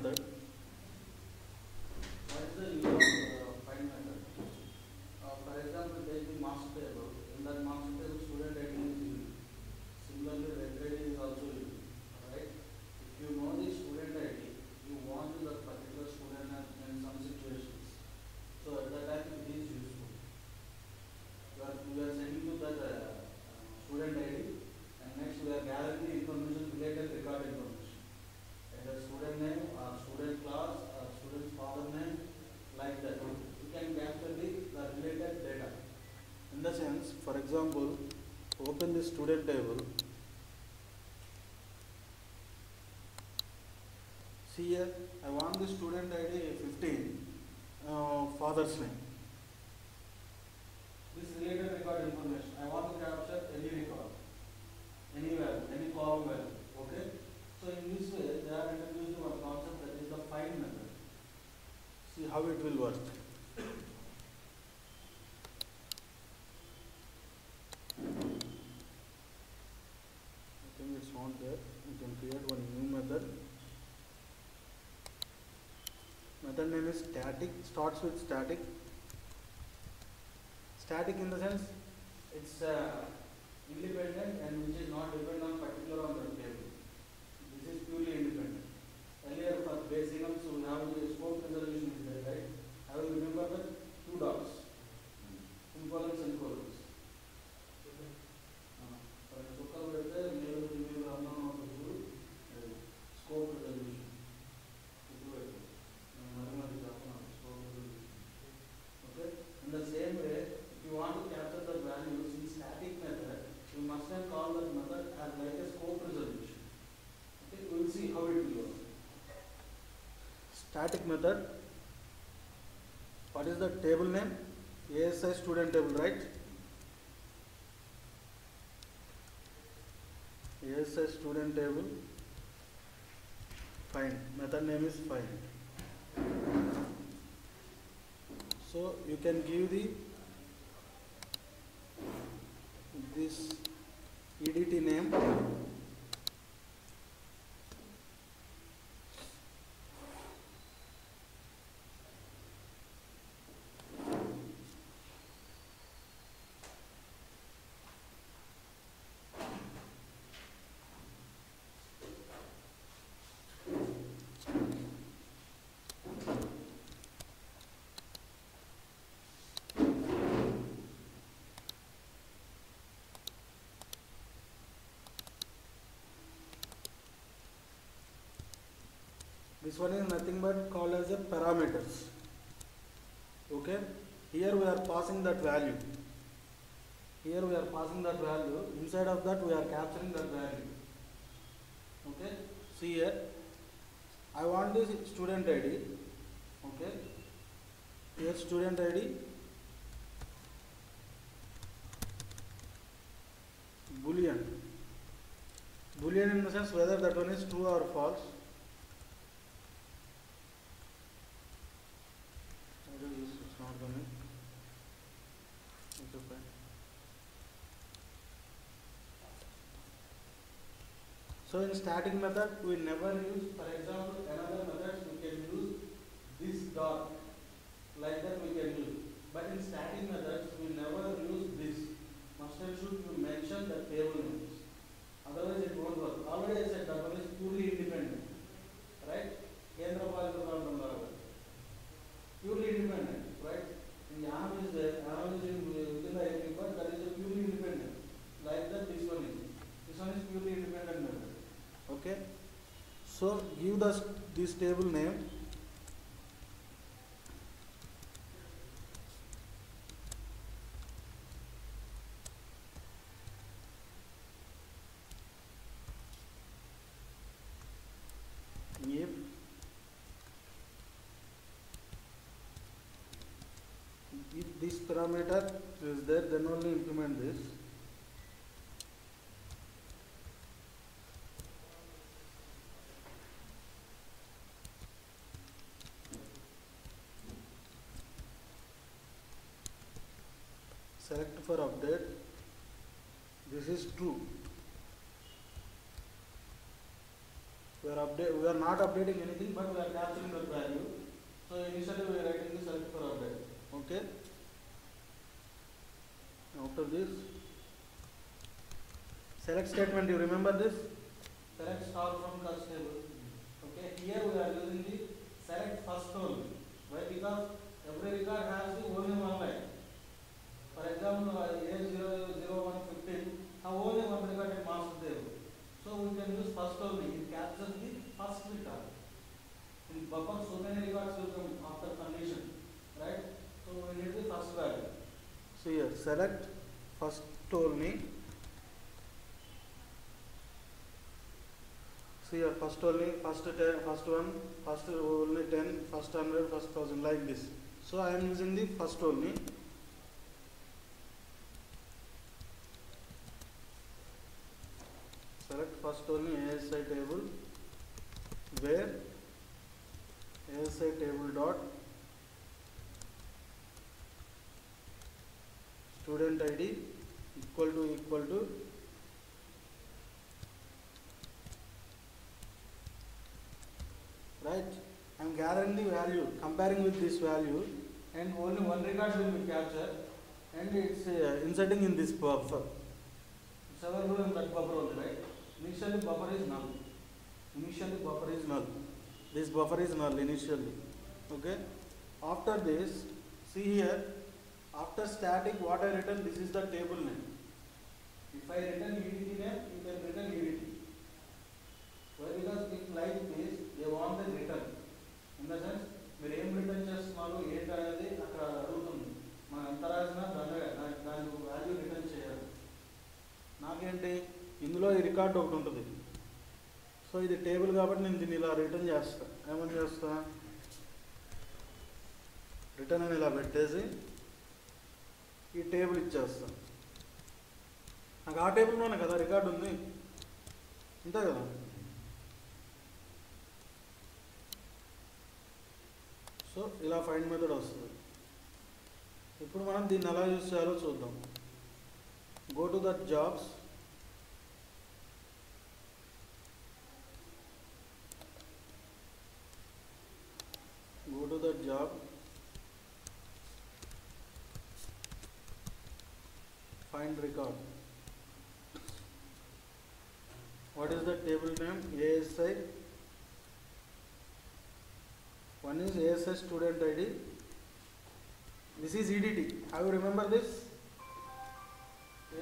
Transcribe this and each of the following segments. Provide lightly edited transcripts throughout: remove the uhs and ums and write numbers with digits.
method. What is the use of find method? For example, take the master table. In that master table, student ID is used. Similarly, reg ID is also used. Alright? If you know the student ID, you want the particular student in some situations. So at that time, it is useful. We are sending to that student ID, and next we are gathering the information related record information. Either student name or student class or student's father name, like that. You can capture the related data. In the sense, for example, open the student table. See here, I want the student ID 15, father's name. This related record information, I want to capture any record, any value, any column value. Okay? So in this way, they are introduced one concept, that is the find method. See how it will work. I think it's not there. You can create one new method. Method name is static, starts with static. Static in the sense, It's independent and which is not dependent on particular on the table. This is purely independent. Earlier for basic so we have the scope resolution is there, right? I will remember the two dots. Semicolons, semicolons. For example, scope resolution. Okay? In the same way, if you want to capture the values in static method, you must have call that method as like a scope resolution. Okay? We will see how it will work. static method. What is the table name? ASI student table, right? ASI student table. Find. Method name is find. So you can give this EDT name. This one is nothing but called as a parameters. Okay. Here we are passing that value. Here we are passing that value. Inside of that we are capturing that value. Okay. See here. I want this student ID. Okay. Here student ID. Boolean. Boolean in the sense whether that one is true or false. It's not coming. It's okay. So in static method we never use, For example, another method we can use this dot. Like that we can use. But in static methods we never use this. Must and should you mention the table names. Otherwise it won't work. Already I said that one is purely independent. Right? Kendra purely independent. Right? In Yanam is there, Yanam is within the IP, but that is a purely independent. Like that this one is. This one is purely independent method. okay. So give this table name. If this parameter is there, then only implement this. Select for update. This is true. We are not updating anything, but we are capturing that value. So initially we are writing the select for update. Okay. After this, select statement. You remember this? Select star from class table. Okay. Here we are using the select first only. Why? Because every record has the only one line. For example, A00115 have only one record in master table. So we can use first only. It captures the first record. In buffer, so many records will come after condition, right? So we need the first value. So here, select first only. So here, first only, first 10, first one, first only 10, first 100, first 1000, like this. So I am using the first only. Select first only ASI table, where ASI table dot student ID equal to right. I am gathering the value, comparing with this value, and only one record will be captured, and it's inserting in this buffer. It's available in that buffer only, right? Initially buffer is null. This buffer is null initially. Okay. After this, see here, after static what I written, this is the table name. If I written UDT name, you can written UDT. Why? Because if like this, they want the return. In the sense, మీరు ఏం return చేస్తున్నారు ఏంటి అనేది అక్కడ అడుగుతుంది. మనం ఎంత రాసినా దాని వాల్యూ రిటర్న్ చేయాలి. నాకేంటి ఇందులో ఈ రికార్డ్ ఒకటి ఉంటుంది. సో ఇది టేబుల్ కాబట్టి నేను దీన్ని ఇలా రిటర్న్ చేస్తా. ఏమని చేస్తా? రిటర్న్ అని ఇలా పెట్టేసి ఈ టేబుల్ ఇచ్చేస్తా. నాకు ఆ టేబుల్లోనే కదా రికార్డు ఉంది, అంతే కదా. సో ఇలా ఫైండ్ మెథడ్ వస్తుంది. ఇప్పుడు మనం దీన్ని ఎలా యూజ్ చేయాలో చూద్దాం. Go to that jobs, go to the job, find record. What is the table name? ASI. One is ASI student ID. This is EDT. Have you remember this?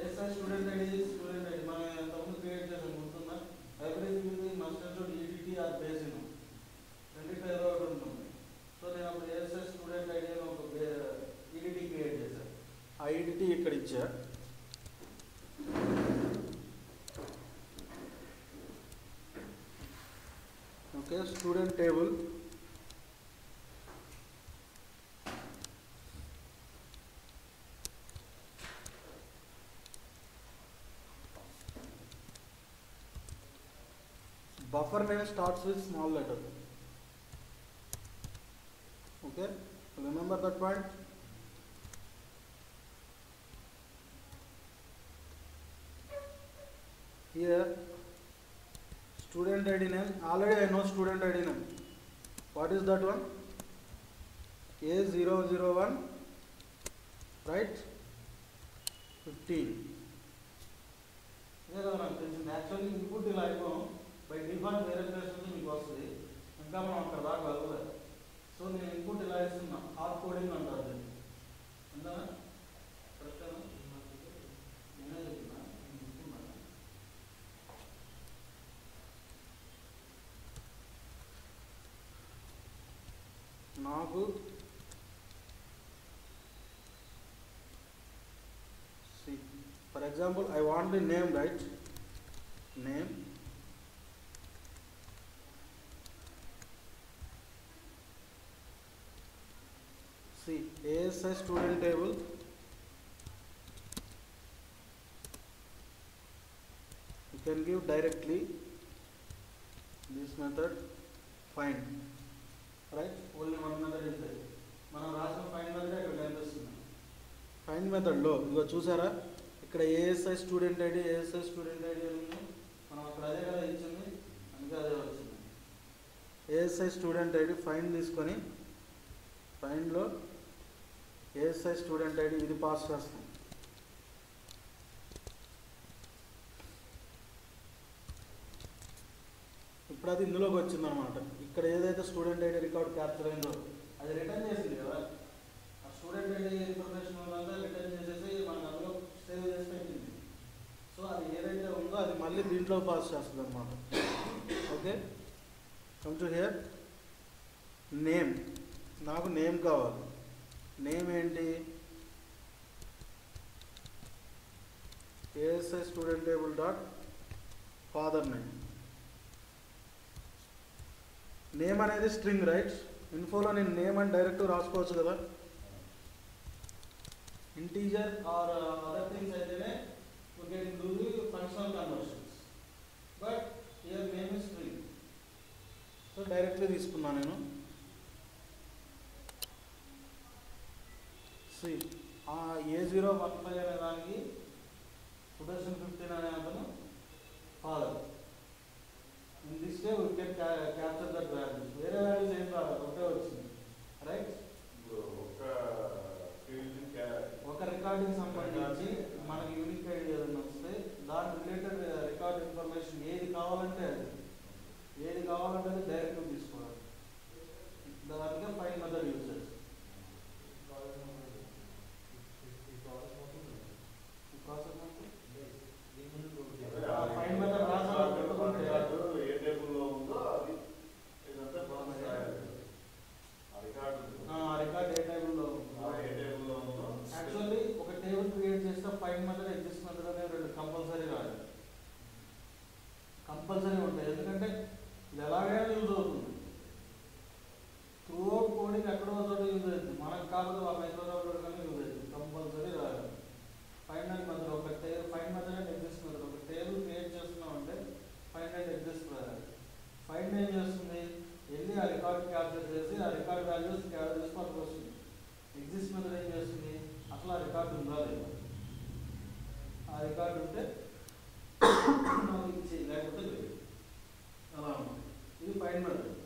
ASI student ID is student ID. మనం ఎంతమంది create చేసాం గుర్తుందా? Everything must include EDT or base in. రెండిట్లో ఏదో ఒకటి ఉంటుంది. So నేను అప్పుడు ASI స్టూడెంట్ ఐడి అని ఒక ఈడిటీ క్రియేట్ చేశాను. ఆ ఈడిటీ ఇక్కడ ఇచ్చా. Okay. Student table, buffer name starts with small letter. Okay, remember that point. Here student ID name, already I know student ID name. What is that one? A001, right? 15. Actually input ఇలా అయిపోయాం. By default వేరే place నుంచి మీకు వస్తుంది, ఇంకా మనం అక్కడ దాకా వెళ్ళలేదు. సో నేను ఇన్పుట్ ఇలా ఇస్తున్నా, హార్డ్ కోడింగ్ అంటారు దీన్ని. అంతా కరెక్టేనా? నేనే చెప్తున్నా, నాకు for example I want the name, right? Name, see ASI student table, you can give directly this method find, right? Only one method is there. మనం రాసిన find method ఇక్కడ కనిపిస్తుంది. find method లో ఇగో చూసారా, ఇక్కడ ASI స్టూడెంట్ ఐడి అని ఉంది. మనం అక్కడ అదే కదా ఇచ్చింది, అందుకే అదే వచ్చింది. ఏఎస్ఐ స్టూడెంట్ ఐడి ఫైండ్ తీసుకొని ఫైండ్లో ఏఎస్ఐ స్టూడెంట్ ఐడి ఇది పాస్ చేస్తాం. ఇప్పుడు అది ఇందులోకి వచ్చిందనమాట. ఇక్కడ ఏదైతే స్టూడెంట్ ఐడి రికార్డ్ క్యాప్చర్ అయిందో అది రిటర్న్ చేసింది కదా, ఆ స్టూడెంట్ ఐడి ఇన్ఫర్మేషన్ వల్ల రిటర్న్ చేసేసి మనకు అందులో సేవ్ చేసి పెట్టింది. సో అది ఏదైతే ఉందో అది మళ్ళీ దీంట్లో పాస్ చేస్తుంది అనమాట. Okay, come to hear. Name, నాకు నేమ్ కావాలి. నేమ్ ఏంటి? ASI student table dot father name. Name అనేది స్ట్రింగ్, రైట్? ఇన్ఫోలో నేను నేమ్ అని డైరెక్ట్ రాసుకోవచ్చు కదా. ఇంటీజర్ ఆర్ అదర్ థింగ్స్ అయితేనే we can do the functional conversions, but here name is string. So directly తీసుకున్నాను నేను. సి ఆ A015 అనే దానికి సుదర్శన్ 15 అనే అతను father. In this way we can capture that values. వేరే వాల్యూస్ ఏం రాదు, ఒకటే వచ్చింది, రైట్? ఒక రికార్డింగ్ సంబంధించి మనకి యూనిక్ ఐడి ఏదైనా వస్తే దాని రిలేటెడ్ రికార్డ్ ఇన్ఫర్మేషన్ ఏది కావాలంటే అది డైరెక్ట్గా తీసుకోవాలి. దానికే ఫైండ్ మెథడ్ యూజ్ చేస్తాం. ఫైండ్ మెథడ్ రాసాలంటే రికార్డ్ ఏ టేబుల్లో యాక్చువల్లీ ఒక టేబుల్ క్రియేట్ చేస్తే ఫైండ్ మెథడ్, ఎగ్జిస్ట్ మెథడ్ అనేవి రెండు కంపల్సరీ రాదు, కంపల్సరీ ఉంటాయి. ఎందుకంటే ఇది ఎలాగైనా యూజ్ అవుతుంది. త్రూ అవుట్ కోడింగ్ ఎక్కడో చోట యూజ్ అవుతుంది, మనకు కాదు ఆ మైక్రోసాఫ్ట్ కానీ యూజ్ అవుతుంది, కంపల్సరీ రాదు. ఫైండ్ అండ్ మెథడ్ ఒక find method and exist method. ఒక టేబుల్ క్రియేట్ చేస్తున్నాం అంటే ఫైండ్ అండ్ ఎగ్జిస్ట్ రాదు. ఫైండ్ ఏం చేస్తుంది? వెళ్ళి ఆ రికార్డ్ క్యాప్చర్ చేసి ఆ రికార్డ్ వాల్యూస్ క్యాప్చర్ చేసి పట్టుకు వస్తుంది. ఎగ్జిస్ట్ మెథడ్ ఏం చేస్తుంది? అసలు ఆ రికార్డు ఉందా లేదా, ఆ రికార్డు ఉంటే ఇచ్చేది, లేకపోతే లేదు, అలా ఉంది. ఇది ఫైండ్ మెథడ్.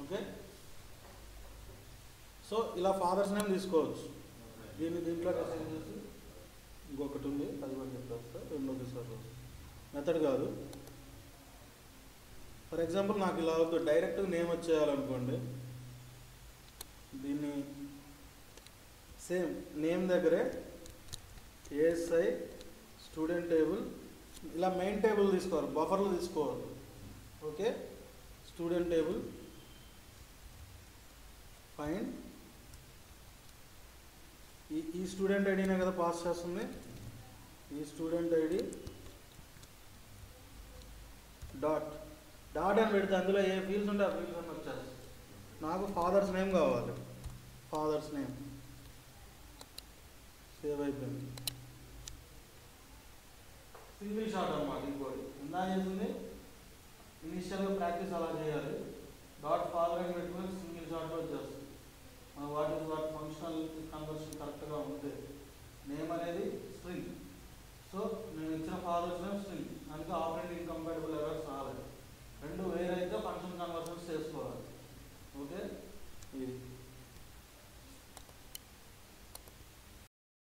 ఓకే, సో ఇలా ఫాదర్స్ నేమ్ తీసుకోవచ్చు. దీంట్లో అసైన్ చేసి ఇంకొకటి ఉంది, అది కూడా చెప్పేస్తా. రెండోది సార్ మెథడ్ కాదు. ఫర్ ఎగ్జాంపుల్ నాకు ఇలా డైరెక్ట్ నేమ్ వచ్చేయాలనుకోండి, దీన్ని సేమ్ నేమ్ దగ్గరే ఏఎస్ఐ స్టూడెంట్ టేబుల్ ఇలా మెయిన్ టేబుల్ తీసుకోవాలి, బఫర్లు తీసుకోవాలి. ఓకే, స్టూడెంట్ టేబుల్ ఫైండ్ ఈ స్టూడెంట్ ఐడినే కదా పాస్ చేస్తుంది. ఈ స్టూడెంట్ ఐడి డాట్ అని పెడితే అందులో ఏ ఫీల్డ్స్ ఉంటే ఆ ఫీల్డ్స్ అన్నీ వచ్చేస్తాయి. నాకు ఫాదర్స్ నేమ్ కావాలి, ఫాదర్స్ నేమ్ సేవ్ అయిపోయింది. సింగిల్ షాట్ అన్నమాట. ఇంకోటి ఇందా చేసింది ఇనిషియల్గా ప్రాక్టీస్ అలా చేయాలి. డాట్ ఫాదర్ అని పెట్టుకొని సింగిల్ షాట్లో వచ్చేస్తుంది. వాట్ ఫంక్షనల్ కన్వర్షన్ కరెక్ట్గా ఉంటే